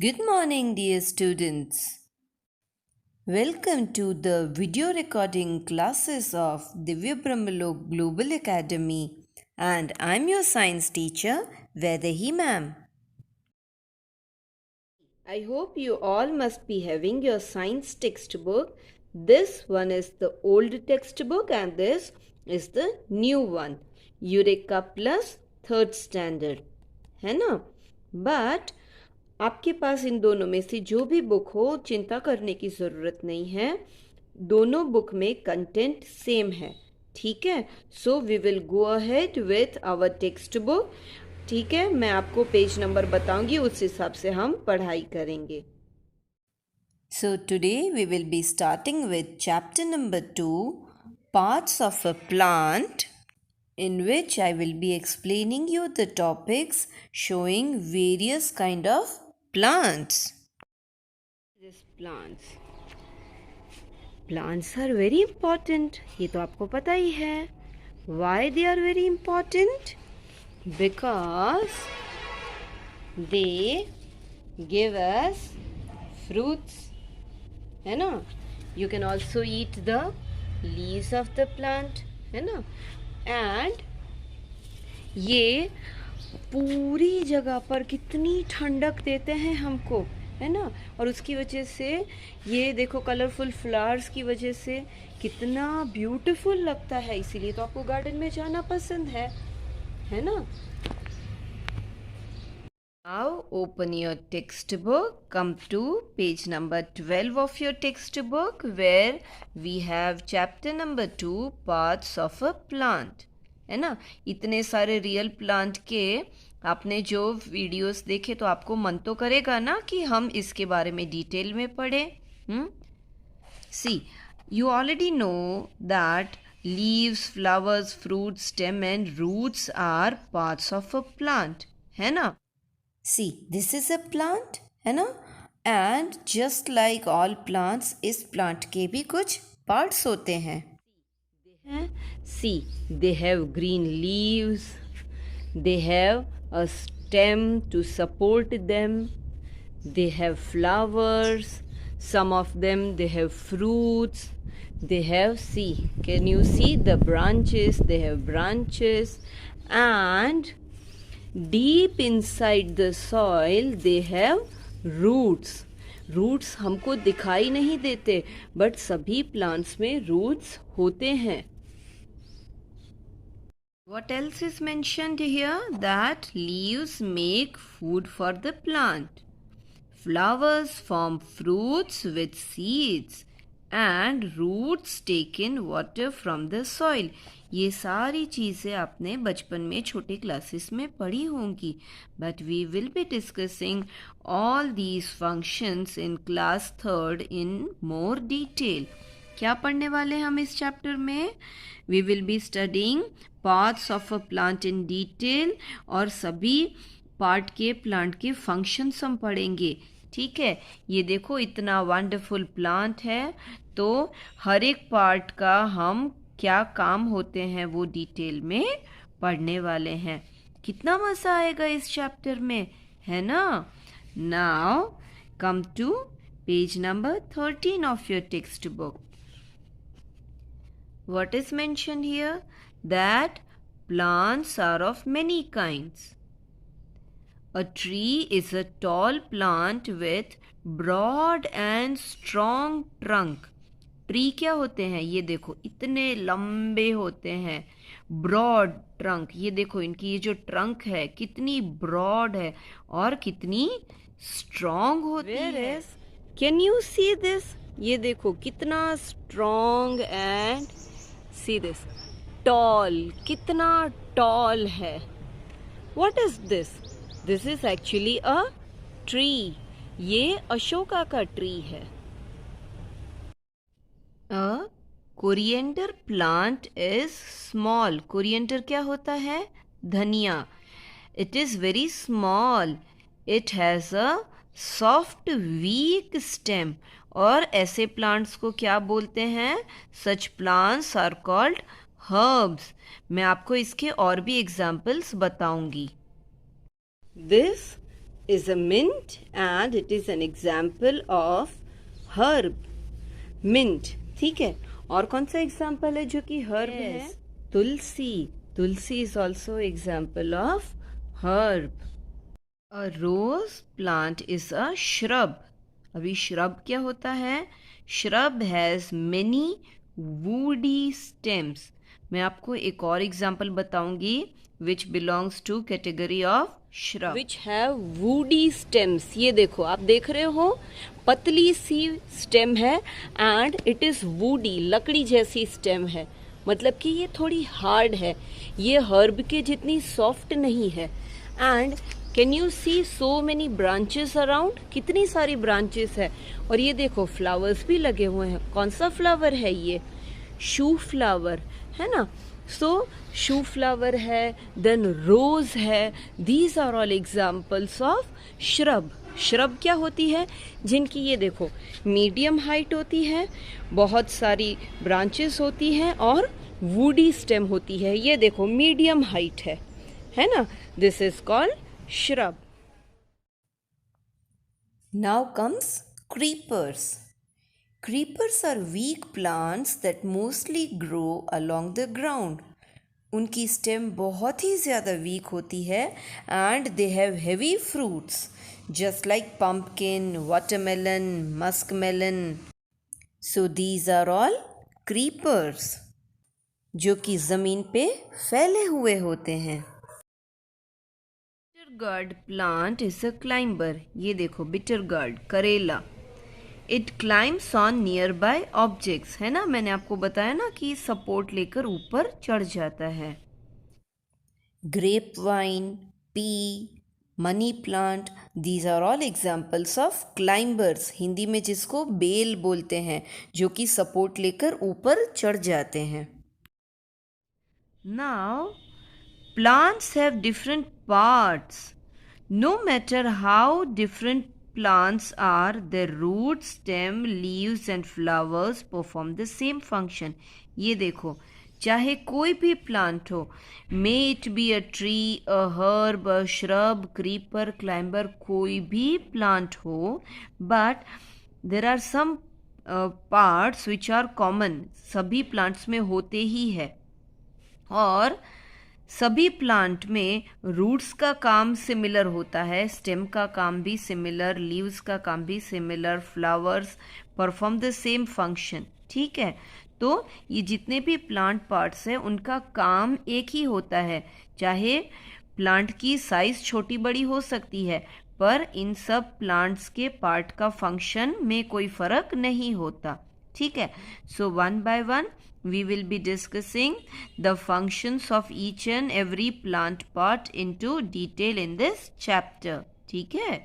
Good morning, dear students. Welcome to the video recording classes of Divya Brahmalok Global Academy, and I'm your science teacher, Vedahi ma'am. I hope you all must be having your science textbook. This one is the old textbook and this is the new one. Eureka Plus third standard. है ना? But आपके पास इन दोनों में से जो भी book हो चिंता करने की ज़रूरत नहीं है. दोनों बुक में कंटेंट सेम है. ठीक है. So we will go ahead with our textbook. ठीक है. मैं आपको पेज नंबर बताऊंगी, उस हिसाब से हम पढ़ाई करेंगे. So today we will be starting with chapter number 2, parts of a plant, in which I will be explaining you the topics showing various kind of plants. These plants are very important. ये तो आपको पता ही है. Why they are very important? Because they give us fruits. है ना? You can also eat the leaves of the plant. है ना? And ये पूरी जगह पर कितनी ठंडक देते हैं हमको, है ना. और उसकी वजह से ये देखो कलरफुल फ्लावर्स की वजह से कितना ब्यूटीफुल लगता है. इसीलिए तो आपको गार्डन में जाना पसंद है ना. Now open your textbook. Come to page number 12 of your textbook where we have chapter number 2, parts of a plant. है ना. इतने सारे रियल प्लांट के आपने जो वीडियोस देखे तो आपको मन तो करेगा ना कि हम इसके बारे में डिटेल में पढ़ें. See, you already know that leaves, flowers, fruits, stem and roots are parts of a plant. है ना. See, this is a plant, है ना. And just like all plants, इस plant के भी कुछ parts होते हैं. See, they have green leaves, they have a stem to support them, they have flowers, some of them they have fruits, they have, see, can you see the branches? They have branches, and deep inside the soil they have roots. Roots हमको दिखाई नहीं देते, but सभी plants में roots होते हैं. What else is mentioned here? That leaves make food for the plant. Flowers form fruits with seeds and roots take in water from the soil. ये सारी चीज़ें आपने बचपन में छोटे क्लासेस में पढ़ी होंगी. But we will be discussing all these functions in class 3rd in more detail. क्या पढ़ने वाले हम इस चैप्टर में? We will be studying parts of a plant in detail और सभी पार्ट के प्लांट के फंक्शंस हम पढ़ेंगे. ठीक है. ये देखो इतना वंडरफुल प्लांट है, तो हर एक पार्ट का हम क्या काम होते हैं वो डिटेल में पढ़ने वाले हैं. कितना मज़ा आएगा इस चैप्टर में, है ना. Now come to page number 13 of your textbook. What is mentioned here? That plants are of many kinds. A tree is a tall plant with broad and strong trunk. Tree क्या होते हैं? ये देखो इतने लंबे होते हैं. Broad trunk. ये देखो इनकी ये जो ट्रंक है कितनी ब्रॉड है और कितनी स्ट्रॉन्ग होती है. Can you see this? ये देखो कितना strong and see this tall. कितना टॉल है. What is this? This is actually a tree. ये अशोका का ट्री है. A coriander plant is small. Coriander क्या होता है? धनिया. It is very small. It has a soft weak stem. और ऐसे प्लांट्स को क्या बोलते हैं? Such plants are called herbs. मैं आपको इसके और भी एग्जाम्पल्स बताऊंगी. This is a mint and it is an example of herb. Mint, ठीक है. और कौन सा एग्जाम्पल है जो कि herb है? तुलसी. तुलसी is also example of herb. A rose plant is a shrub. अभी shrub क्या होता है? Shrub has many woody stems. मैं आपको एक और एग्जाम्पल बताऊंगी which belongs to category of shrub. Which have woody stems. ये देखो, आप देख रहे हो, पतली सी स्टेम है and it is woody, लकड़ी जैसी स्टेम है. मतलब कि ये थोड़ी हार्ड है, ये हर्ब के जितनी सॉफ्ट नहीं है. And can you see so many branches around, कितनी सारी ब्रांचेस है. और ये देखो फ्लावर्स भी लगे हुए हैं. कौन सा फ्लावर है ये? शू फ्लावर है ना. सो शू फ्लावर है, देन रोज है. These are all examples of shrub. Shrub क्या होती है? जिनकी ये देखो मीडियम हाइट होती है, बहुत सारी ब्रांचेस होती हैं और वुडी स्टेम होती है. ये देखो मीडियम हाइट है ना. This is called shrub. Now comes creepers. Creepers are weak plants that mostly grow along the ground. उनकी स्टेम बहुत ही ज़्यादा वीक होती है and they have heavy fruits just like pumpkin, watermelon, muskmelon. So these are all creepers जो कि ज़मीन पे फैले हुए होते हैं. Bitter gourd plant is a climber. ये देखो bitter gourd, करेला. It climbs on nearby objects. है ना, मैंने आपको बताया ना कि सपोर्ट लेकर ऊपर चढ़ जाता है. Grapevine, pea, money plant, these are all examples of climbers. Hindi में जिसको बेल बोलते हैं, जो कि सपोर्ट लेकर ऊपर चढ़ जाते हैं. Now, plants have different parts. No matter how different plants are, their roots, stem, leaves and flowers perform the same function. ये देखो, चाहे कोई भी प्लांट हो, may it be a tree, a herb, a shrub, creeper, climber, कोई भी plant हो, but there are some parts which are common. सभी प्लांट्स में होते ही है. और सभी प्लांट में रूट्स का काम सिमिलर होता है, स्टेम का काम भी सिमिलर, लीव्स का काम भी similar, flowers perform the same function. ठीक है, तो ये जितने भी प्लांट पार्ट्स हैं उनका काम एक ही होता है. चाहे प्लांट की साइज छोटी बड़ी हो सकती है, पर इन सब प्लांट्स के पार्ट का फंक्शन में कोई फर्क नहीं होता. ठीक है, so one by one we will be discussing the functions of each and every plant part into detail in this chapter. ठीक है.